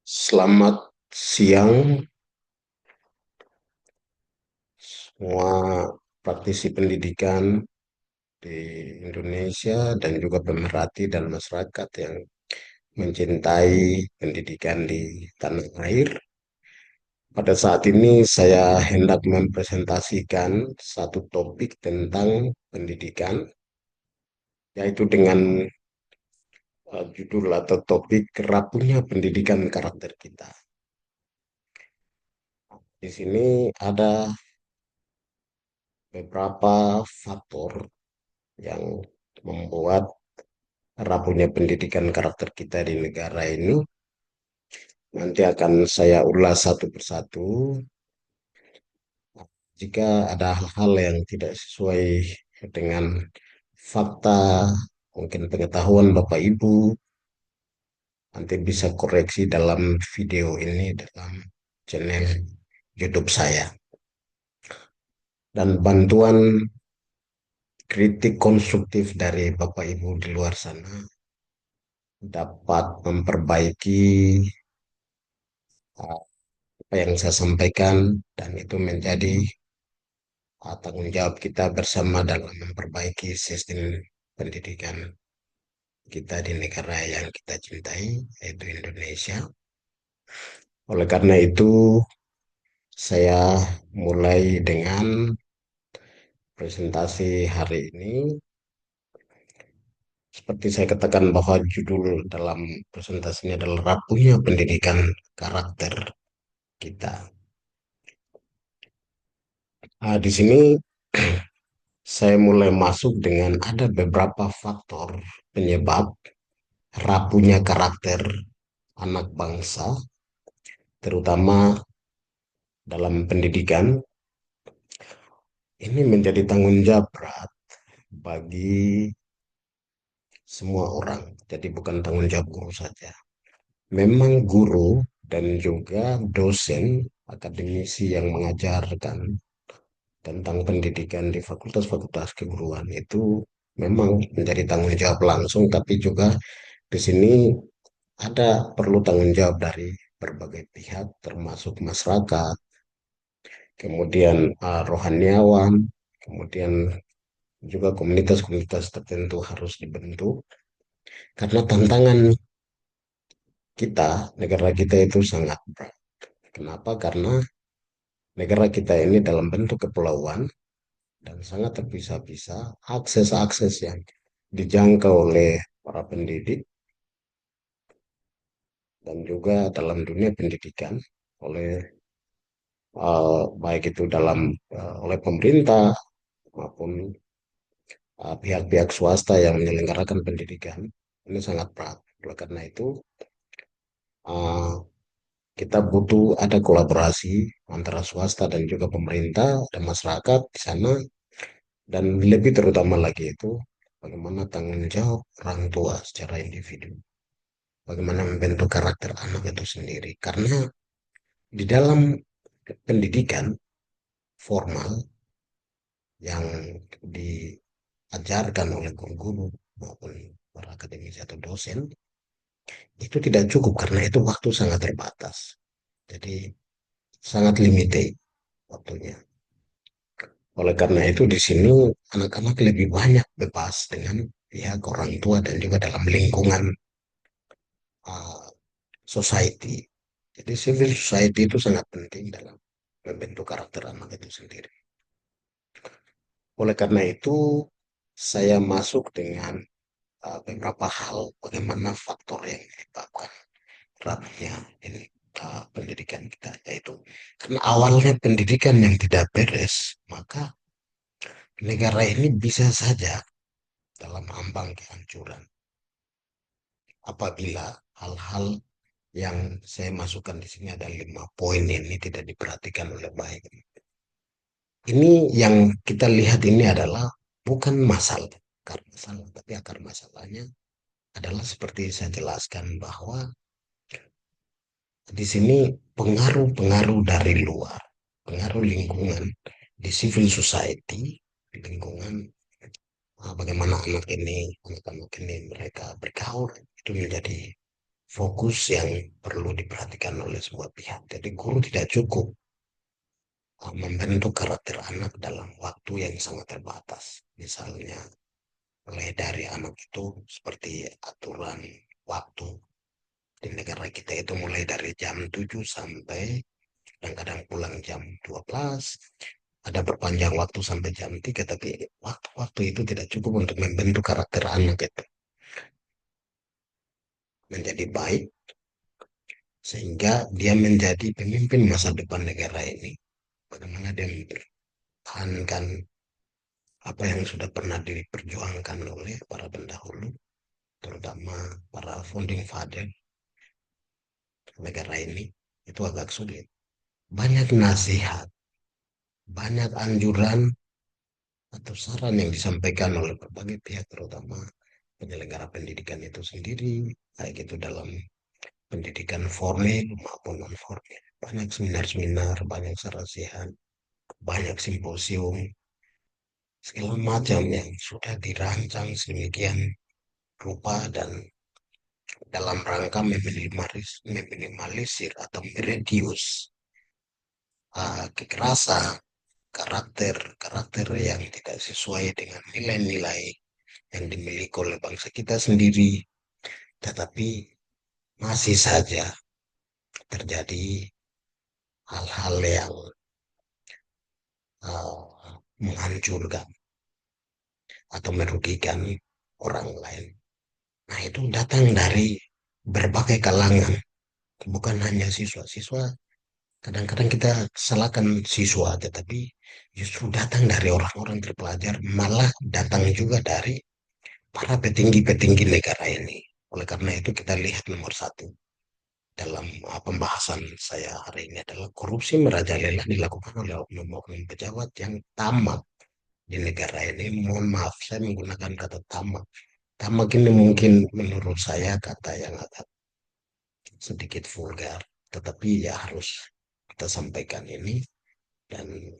Selamat siang semua praktisi pendidikan di Indonesia dan juga pemerhati dan masyarakat yang mencintai pendidikan di tanah air. Pada saat ini saya hendak mempresentasikan satu topik tentang pendidikan, yaitu dengan judul atau topik rapuhnya pendidikan karakter kita. Di sini ada beberapa faktor yang membuat rapuhnya pendidikan karakter kita di negara ini. Nanti akan saya ulas satu persatu. Jika ada hal-hal yang tidak sesuai dengan fakta, mungkin pengetahuan Bapak Ibu, nanti bisa koreksi dalam video ini, dalam channel YouTube saya. Dan bantuan kritik konstruktif dari Bapak Ibu di luar sana dapat memperbaiki apa yang saya sampaikan, dan itu menjadi tanggung jawab kita bersama dalam memperbaiki sistem pendidikan kita di negara yang kita cintai, yaitu Indonesia. Oleh karena itu, saya mulai dengan presentasi hari ini. Seperti saya katakan bahwa judul dalam presentasinya adalah rapuhnya pendidikan karakter kita. Di sini saya mulai masuk dengan ada beberapa faktor penyebab rapuhnya karakter anak bangsa, terutama dalam pendidikan. Ini menjadi tanggung jawab berat bagi semua orang. Jadi bukan tanggung jawab guru saja. Memang guru dan juga dosen, akademisi yang mengajarkan tentang pendidikan di fakultas-fakultas keguruan itu memang menjadi tanggung jawab langsung, tapi juga di sini ada perlu tanggung jawab dari berbagai pihak, termasuk masyarakat, kemudian rohaniawan, kemudian juga komunitas-komunitas tertentu harus dibentuk, karena tantangan kita, negara kita itu sangat berat. Kenapa? Karena negara kita ini dalam bentuk kepulauan dan sangat terpisah-pisah. Akses-akses yang dijangkau oleh para pendidik dan juga dalam dunia pendidikan oleh baik itu oleh pemerintah maupun pihak-pihak swasta yang menyelenggarakan pendidikan, ini sangat berat. Oleh karena itu, uh, kita butuh ada kolaborasi antara swasta dan juga pemerintah dan masyarakat di sana, dan lebih terutama lagi itu bagaimana tanggung jawab orang tua secara individu, bagaimana membentuk karakter anak itu sendiri. Karena di dalam pendidikan formal yang diajarkan oleh guru-guru maupun para akademisi atau dosen, itu tidak cukup karena itu waktu sangat terbatas. Jadi sangat limited waktunya. Oleh karena itu di sini anak-anak lebih banyak bebas dengan pihak orang tua dan juga dalam lingkungan uh, society. Jadi civil society itu sangat penting dalam membentuk karakter anak itu sendiri. Oleh karena itu saya masuk dengan beberapa hal bagaimana faktor yang menyebabkan rapnya ini pendidikan kita, yaitu karena awalnya pendidikan yang tidak beres, maka negara ini bisa saja dalam ambang kehancuran apabila hal-hal yang saya masukkan di sini ada 5 poin ini tidak diperhatikan oleh baik. Ini yang kita lihat ini adalah bukan masalah, akar masalah, tapi akar masalahnya adalah seperti saya jelaskan bahwa di sini pengaruh-pengaruh dari luar, pengaruh lingkungan di civil society, lingkungan bagaimana anak-anak ini mereka bergaul itu menjadi fokus yang perlu diperhatikan oleh semua pihak. Jadi guru tidak cukup membentuk karakter anak dalam waktu yang sangat terbatas. Misalnya, mulai dari anak itu seperti aturan waktu di negara kita itu mulai dari jam 7 sampai kadang-kadang pulang jam 12, ada perpanjang waktu sampai jam 3, tapi waktu-waktu itu tidak cukup untuk membentuk karakter anak itu menjadi baik sehingga dia menjadi pemimpin masa depan negara ini. Bagaimana dia mempertahankan apa yang sudah pernah diperjuangkan oleh para pendahulu, terutama para founding father negara ini, itu agak sulit. Banyak nasihat, banyak anjuran atau saran yang disampaikan oleh berbagai pihak, terutama penyelenggara pendidikan itu sendiri, baik itu dalam pendidikan formal maupun non formal. Banyak seminar-seminar, banyak sarasihan, banyak simposium, segala macam yang sudah dirancang sedemikian rupa dan dalam rangka meminimalisir atau meredius kekerasan, karakter yang tidak sesuai dengan nilai-nilai yang dimiliki oleh bangsa kita sendiri, tetapi masih saja terjadi hal-hal yang menghancurkan atau merugikan orang lain. Nah, itu datang dari berbagai kalangan, bukan hanya siswa. Siswa kadang-kadang kita salahkan siswa, tetapi justru datang dari orang-orang terpelajar, malah datang juga dari para petinggi-petinggi negara ini. Oleh karena itu kita lihat nomor satu dalam pembahasan saya hari ini adalah korupsi merajalela dilakukan oleh oknum-oknum pejabat yang tamak di negara ini. Mohon maaf, saya menggunakan kata tamak. Tamak ini mungkin menurut saya kata yang agak sedikit vulgar, tetapi ya harus kita sampaikan ini. Dan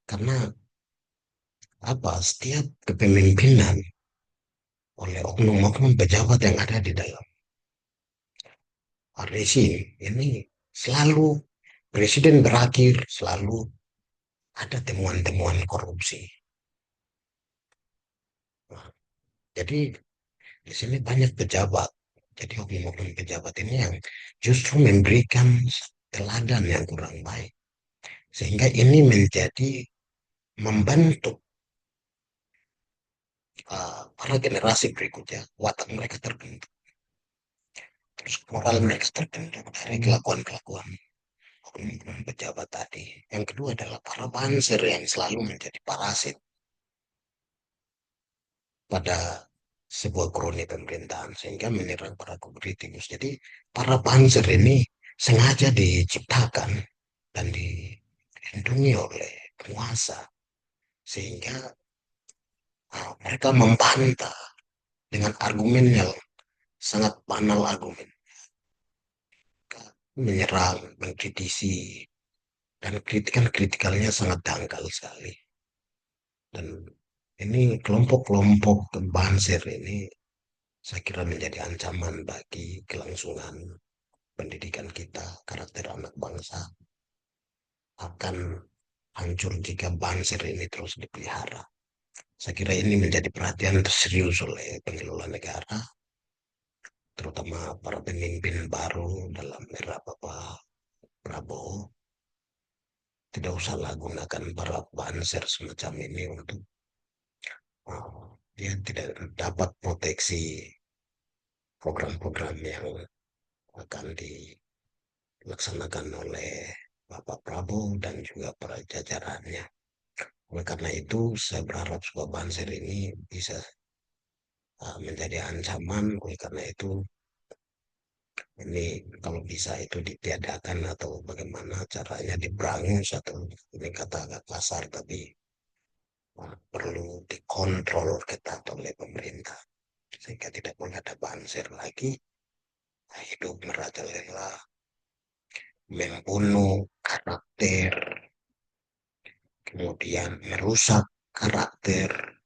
karena apa, setiap kepemimpinan oleh oknum-oknum pejabat yang ada di dalam rezim ini selalu presiden berakhir selalu ada temuan-temuan korupsi. Nah, jadi di sini banyak pejabat. Jadi oknum-oknum pejabat ini yang justru memberikan teladan yang kurang baik. Sehingga ini menjadi membentuk para generasi berikutnya, watak mereka terbentuk. Terus moral mereka terbentuk dari kelakuan-kelakuan oknum pejabat tadi. Yang kedua adalah para banser yang selalu menjadi parasit pada sebuah kroni pemerintahan sehingga menyerang para politikus. Jadi para banser ini sengaja diciptakan dan dilindungi oleh penguasa sehingga mereka membantah dengan argumen yang sangat banal, argumen menyerang, mengkritisi, dan kritikannya sangat dangkal sekali. Dan ini kelompok-kelompok banser ini saya kira menjadi ancaman bagi kelangsungan pendidikan kita, karakter anak bangsa akan hancur jika banser ini terus dipelihara. Saya kira ini menjadi perhatian serius oleh pengelola negara, terutama para pemimpin baru dalam era Bapak Prabowo. Tidak usahlah gunakan para banser semacam ini untuk dia tidak dapat proteksi program-program yang akan dilaksanakan oleh Bapak Prabowo dan juga para jajarannya. Oleh karena itu, saya berharap sebuah banser ini bisa menjadi ancaman. Oleh karena itu, ini kalau bisa itu ditiadakan atau bagaimana caranya diberangus atau ini kata agak kasar tapi perlu dikontrol ketat oleh pemerintah sehingga tidak boleh ada banser lagi hidup merajalela membunuh karakter kemudian merusak karakter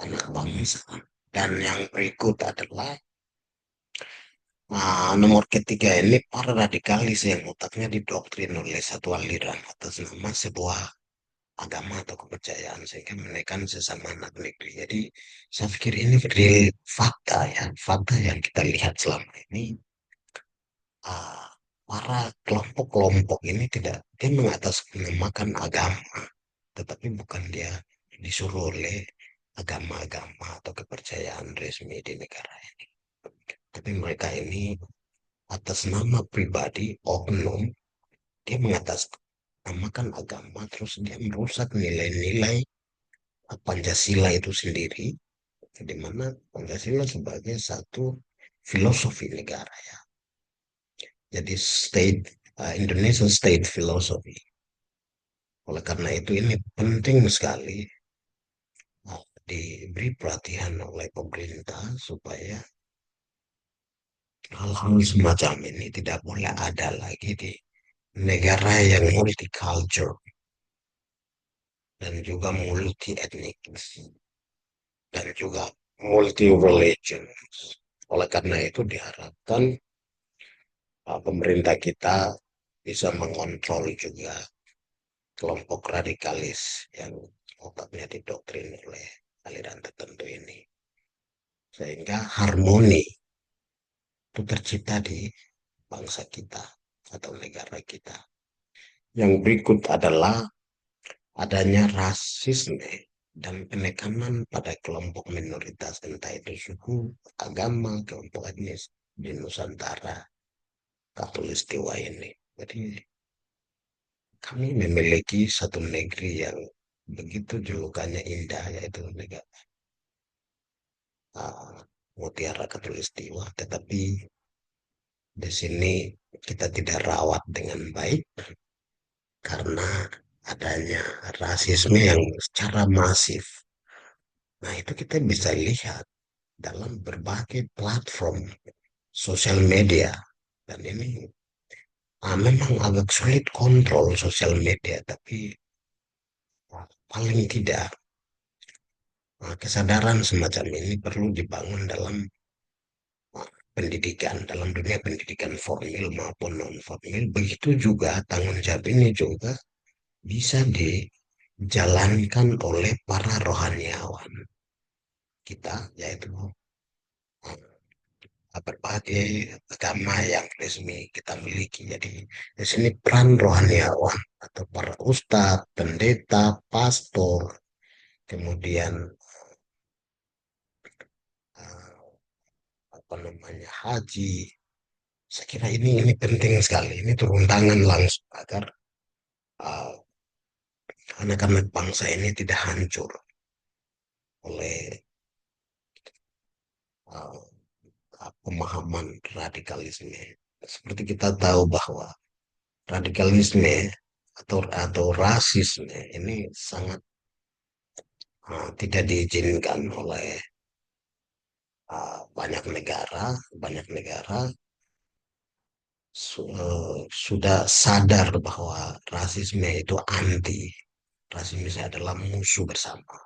anak bangsa dan yang berikut adalah Nomor ketiga ini para radikalis yang otaknya didoktrin oleh satu aliran atas nama sebuah agama atau kepercayaan sehingga menekan sesama anak negeri. Jadi saya pikir ini real fakta ya, fakta yang kita lihat selama ini. ah, para kelompok-kelompok ini tidak dia mengatasnamakan agama, tetapi bukan dia disuruh oleh agama-agama atau kepercayaan resmi di negara ini. Tapi mereka ini atas nama pribadi, oknum, dia mengatasnamakan agama, terus dia merusak nilai-nilai Pancasila itu sendiri, di mana Pancasila sebagai satu filosofi negara ya. Jadi Indonesian state philosophy. Oleh karena itu ini penting sekali diberi perhatian oleh pemerintah supaya hal-hal semacam ini tidak boleh ada lagi di negara yang multicultural dan juga multi etnik dan juga multi religion. Oleh karena itu diharapkan pemerintah kita bisa mengontrol juga kelompok radikalis yang otaknya didoktrin oleh aliran tertentu ini. Sehingga harmoni itu tercipta di bangsa kita atau negara kita. Yang berikut adalah adanya rasisme dan penekanan pada kelompok minoritas, entah itu suku, agama, kelompok etnis di Nusantara Katulistiwa ini. Jadi kami memiliki satu negeri yang begitu julukannya indah, yaitu negara Mutiara Katulistiwa, tetapi di sini kita tidak rawat dengan baik karena adanya rasisme yang secara masif. Nah, itu kita bisa lihat dalam berbagai platform sosial media. Dan ini memang agak sulit kontrol sosial media, tapi paling tidak kesadaran semacam ini perlu dibangun dalam pendidikan, dalam dunia pendidikan formal maupun non-formal. Begitu juga tanggung jawab ini juga bisa dijalankan oleh para rohaniawan kita, yaitu berbagai agama yang resmi kita miliki. Jadi di sini peran rohaniawan atau para ustadz, pendeta, pastor, kemudian eh, apa namanya haji. Saya kira ini penting sekali. Ini turun tangan langsung agar uh, anak-anak bangsa ini tidak hancur oleh uh, pemahaman radikalisme. Seperti kita tahu bahwa radikalisme atau rasisme ini sangat tidak diizinkan oleh banyak negara sudah sadar bahwa rasisme itu rasisme adalah musuh bersama.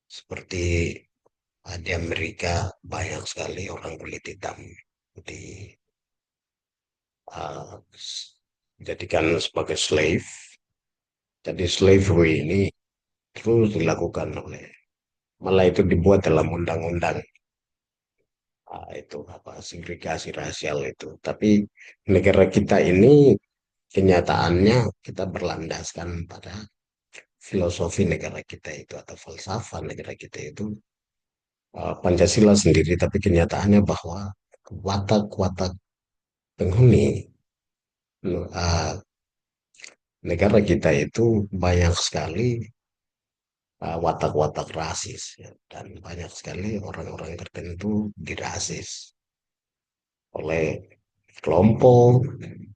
Seperti di Amerika banyak sekali orang kulit hitam dijadikan sebagai slave. Jadi slavery ini terus dilakukan oleh malah itu dibuat dalam undang-undang itu apa segregasi rasial itu. Tapi negara kita ini kenyataannya kita berlandaskan pada filosofi negara kita itu atau falsafah negara kita itu Pancasila sendiri. Tapi kenyataannya bahwa watak-watak penghuni uh, negara kita itu banyak sekali watak-watak rasis ya. Dan banyak sekali orang-orang tertentu dirasis oleh kelompok,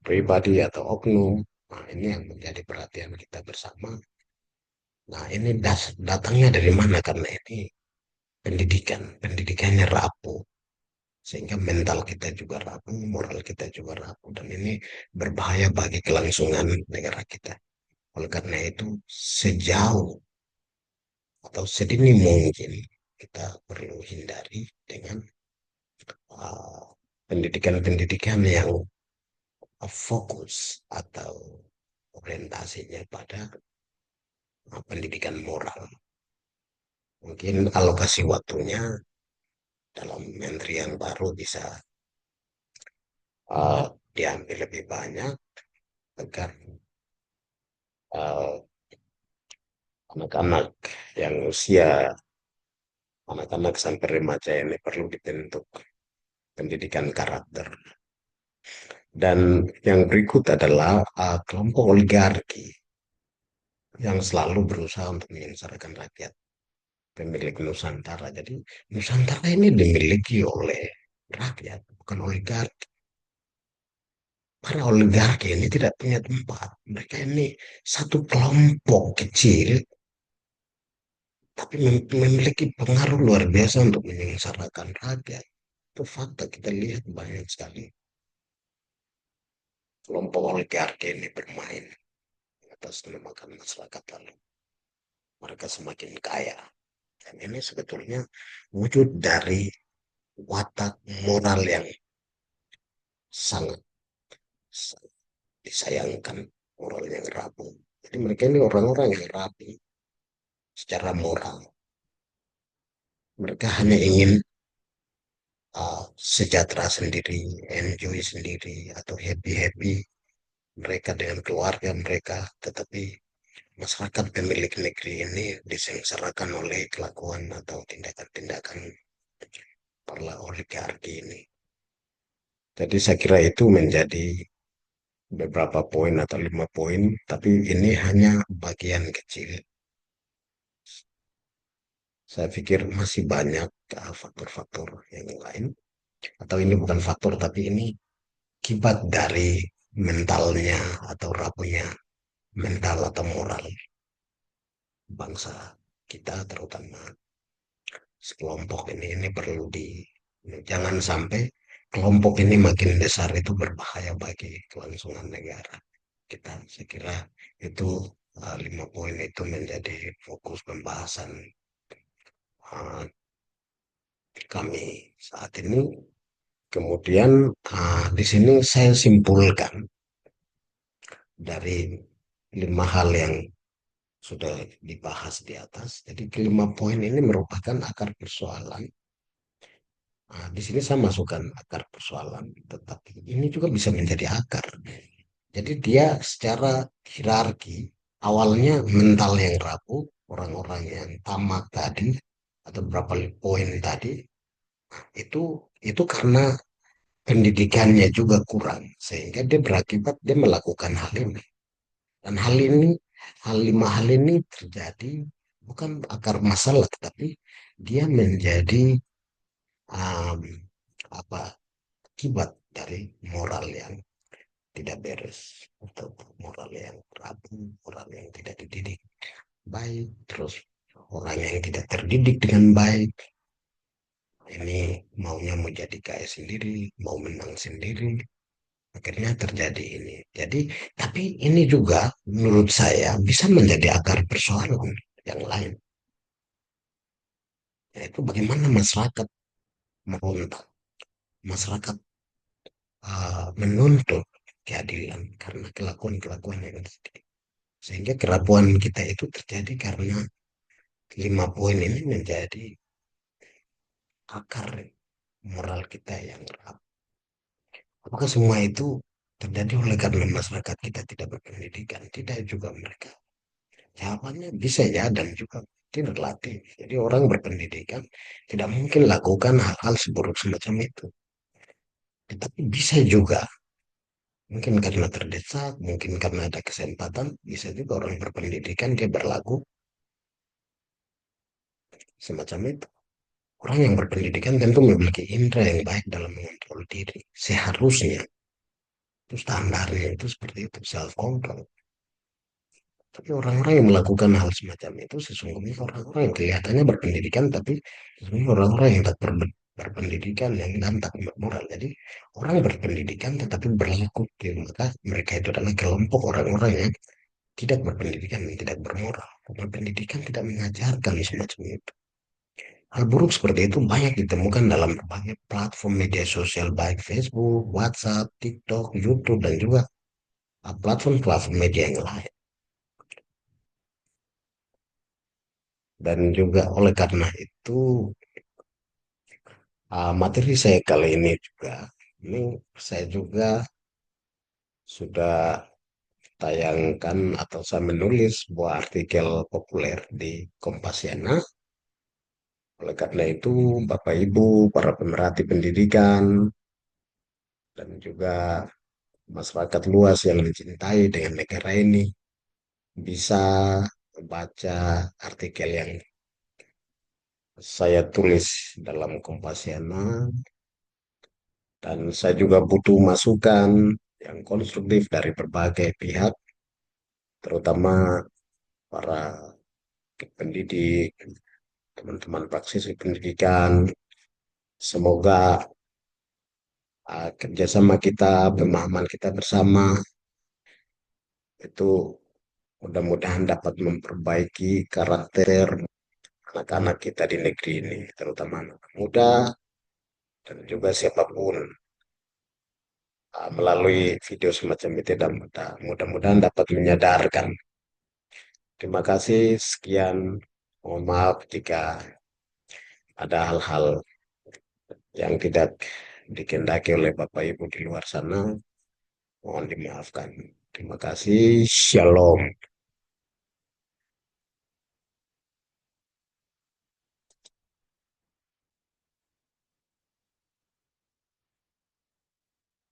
pribadi atau oknum. Nah, ini yang menjadi perhatian kita bersama. Nah, ini datangnya dari mana? Karena ini pendidikannya rapuh. Sehingga mental kita juga rapuh, moral kita juga rapuh. Dan ini berbahaya bagi kelangsungan negara kita. Oleh karena itu, sejauh atau sedini mungkin kita perlu hindari dengan uh, pendidikan-pendidikan yang fokus atau orientasinya pada pendidikan moral. Mungkin alokasi waktunya dalam menteri yang baru bisa diambil lebih banyak agar uh, anak-anak yang usia anak-anak sampai remaja ini perlu dibentuk pendidikan karakter. Dan yang berikut adalah kelompok oligarki yang selalu berusaha untuk menyengsarakan rakyat pemilik Nusantara. Jadi Nusantara ini dimiliki oleh rakyat, bukan oligarki. Para oligarki ini tidak punya tempat. Mereka ini satu kelompok kecil, tapi memiliki pengaruh luar biasa untuk menyengsarakan rakyat. Itu fakta kita lihat banyak sekali kelompok oligarki ini bermain atas nama masyarakat lalu mereka semakin kaya. Dan ini sebetulnya wujud dari watak moral yang sangat, sangat disayangkan, moral yang rapuh. Jadi mereka ini orang-orang yang rapuh secara moral. Mereka hanya ingin sejahtera sendiri, enjoy sendiri, atau happy-happy mereka dengan keluarga mereka. Tetapi masyarakat pemilik negeri ini disengsarakan oleh kelakuan atau tindakan-tindakan para oligarki ini. Jadi saya kira itu menjadi beberapa poin atau 5 poin, tapi ini hanya bagian kecil. Saya pikir masih banyak faktor-faktor yang lain, atau ini bukan faktor, tapi ini akibat dari mentalnya atau rapuhnya mental atau moral bangsa kita, terutama sekelompok ini perlu jangan sampai kelompok ini makin besar itu berbahaya bagi kelangsungan negara kita. Saya kira itu 5 poin itu menjadi fokus pembahasan uh, kami saat ini. Kemudian di sini saya simpulkan dari 5 hal yang sudah dibahas di atas. Jadi kelima poin ini merupakan akar persoalan. Di sini saya masukkan akar persoalan, tetapi ini juga bisa menjadi akar. Jadi dia secara hierarki, awalnya mental yang rapuh, orang-orang yang tamak tadi, atau berapa poin tadi, itu itu karena pendidikannya juga kurang, sehingga dia berakibat dia melakukan hal ini. Dan hal 5 hal ini terjadi bukan akar masalah, tetapi dia menjadi um, apa akibat dari moral yang tidak beres atau moral yang rapuh, moral yang tidak dididik baik, terus orang yang tidak terdidik dengan baik ini maunya mau jadi kaya sendiri, mau menang sendiri, akhirnya terjadi ini. Jadi, tapi ini juga menurut saya bisa menjadi akar persoalan yang lain, yaitu bagaimana masyarakat meronta, masyarakat menuntut keadilan karena kelakuan-kelakuan yang terjadi. Sehingga kerapuan kita itu terjadi karena 5 poin ini menjadi akar moral kita yang rapuh. Apakah semua itu terjadi oleh karena masyarakat kita tidak berpendidikan? Tidak juga mereka. Jawabannya bisa ya dan juga tidak relatif. Jadi orang berpendidikan tidak mungkin lakukan hal-hal seburuk semacam itu. Tetapi bisa juga, mungkin karena terdesak, mungkin karena ada kesempatan, bisa juga orang berpendidikan dia berlaku semacam itu. Orang yang berpendidikan tentu memiliki indera yang baik dalam mengontrol diri. Seharusnya itu standarnya itu seperti itu, self control. Tapi orang-orang yang melakukan hal semacam itu sesungguhnya orang-orang yang kelihatannya berpendidikan, tapi sesungguhnya orang-orang yang tak berpendidikan, yang tak bermoral. Jadi orang berpendidikan tetapi berlaku, maka mereka itu adalah kelompok orang-orang yang tidak berpendidikan dan tidak bermoral. Karena pendidikan tidak mengajarkan semacam itu. Hal buruk seperti itu banyak ditemukan dalam berbagai platform media sosial baik Facebook, WhatsApp, TikTok, YouTube, dan juga platform-platform media yang lain. Dan juga oleh karena itu, materi saya kali ini juga, ini saya juga sudah tayangkan atau saya menulis sebuah artikel populer di Kompasiana. Oleh karena itu, Bapak Ibu, para pemerhati pendidikan, dan juga masyarakat luas yang mencintai dengan negara ini bisa membaca artikel yang saya tulis dalam Kompasiana, dan saya juga butuh masukan yang konstruktif dari berbagai pihak, terutama para pendidik, teman-teman praktisi pendidikan. Semoga kerjasama kita, pemahaman kita bersama itu mudah-mudahan dapat memperbaiki karakter anak-anak kita di negeri ini, terutama anak muda dan juga siapapun, melalui video semacam itu dan mudah-mudahan dapat menyadarkan. Terima kasih, sekian. Mohon maaf jika ada hal-hal yang tidak dikehendaki oleh Bapak Ibu di luar sana. Mohon dimaafkan. Terima kasih. Shalom.